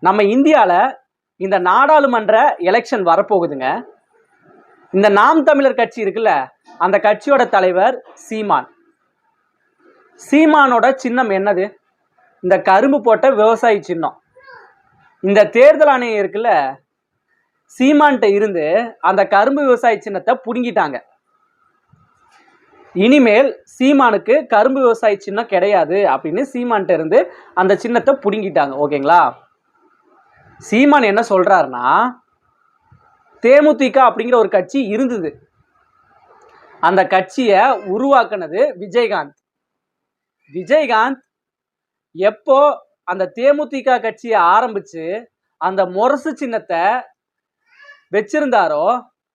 நம்ம இந்தியாவில் இந்த நாடாளுமன்ற எலெக்ஷன் வரப்போகுதுங்க. இந்த நாம் தமிழர் கட்சி இருக்குல்ல, அந்த கட்சியோட தலைவர் சீமான். சீமானோட சின்னம் என்னது? இந்த கரும்பு போட்ட விவசாயி சின்னம். இந்த தேர்தல் ஆணையம் இருக்குல்ல, சீமான்கிட்ட இருந்து அந்த கரும்பு விவசாயி சின்னத்தை புடுங்கிட்டாங்க. இனிமேல் சீமானுக்கு கரும்பு விவசாயி சின்னம் கிடையாது அப்படின்னு சீமான்கிட்ட இருந்து அந்த சின்னத்தை புடுங்கிட்டாங்க. ஓகேங்களா? சீமான் என்ன சொல்றாருன்னா, தேமுதிக அப்படிங்கிற ஒரு கட்சி இருந்தது. அந்த கட்சியை உருவாக்குனது விஜயகாந்த். விஜயகாந்த் எப்போ அந்த தேமுதிக கட்சியை ஆரம்பிச்சு அந்த முரசு சின்னத்தை வச்சிருந்தாரோ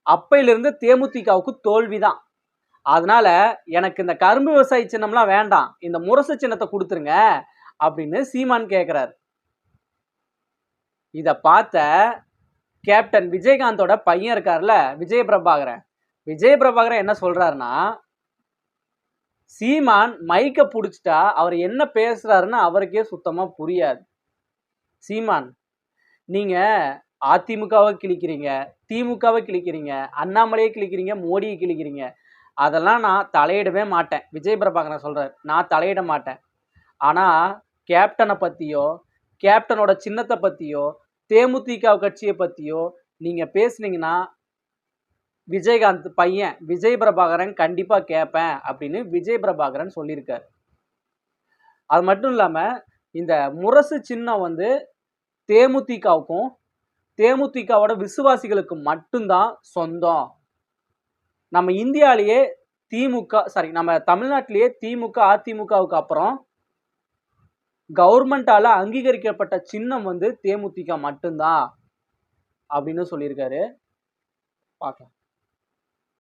அப்பையிலிருந்து தேமுதிகவுக்கு தோல்விதான். அதனால எனக்கு இந்த கரும்பு விவசாயி சின்னம்லாம் வேண்டாம், இந்த முரசு சின்னத்தை கொடுத்துருங்க அப்படின்னு சீமான் கேட்கிறார். இத பார்த்த கேப்டன் விஜயகாந்தோட பையன் இருக்கார்ல, விஜயபிரபாகரன் என்ன சொல்றாருன்னா, சீமான் மைக்க புடிச்சிட்டா அவர் என்ன பேசுறாருன்னு அவருக்கே சுத்தமா புரியாது. சீமான், நீங்க அதிமுகவை கிழிக்கிறீங்க, திமுகவை கிழிக்கிறீங்க, அண்ணாமலையை கிழிக்கிறீங்க, மோடியை கிழிக்கிறீங்க, அதெல்லாம் நான் தலையிடவே மாட்டேன். விஜயபிரபாகரன் சொல்றாரு, நான் தலையிட மாட்டேன். ஆனா கேப்டனை பத்தியோ, கேப்டனோட சின்னத்தை பத்தியோ, தேமுதிக கட்சியை பத்தியோ நீங்க பேசுனீங்கன்னா விஜயகாந்த் பையன் விஜயபிரபாகரன் கண்டிப்பா கேட்பேன் அப்படின்னு விஜயபிரபாகரன் சொல்லியிருக்காரு. அது மட்டும் இல்லாம இந்த முரசு சின்னம் வந்து தேமுதிகவுக்கும் தேமுதிகவோட விசுவாசிகளுக்கு மட்டும்தான் சொந்தம். நம்ம இந்தியாலேயே நம்ம தமிழ்நாட்டிலேயே திமுக அதிமுகவுக்கு அப்புறம் கவர்மெண்டால அங்கீகரிக்கப்பட்ட சின்னம் வந்து தேமுதிக மட்டும்தான் அப்படின்னு சொல்லியிருக்காரு. பார்க்கலாம்.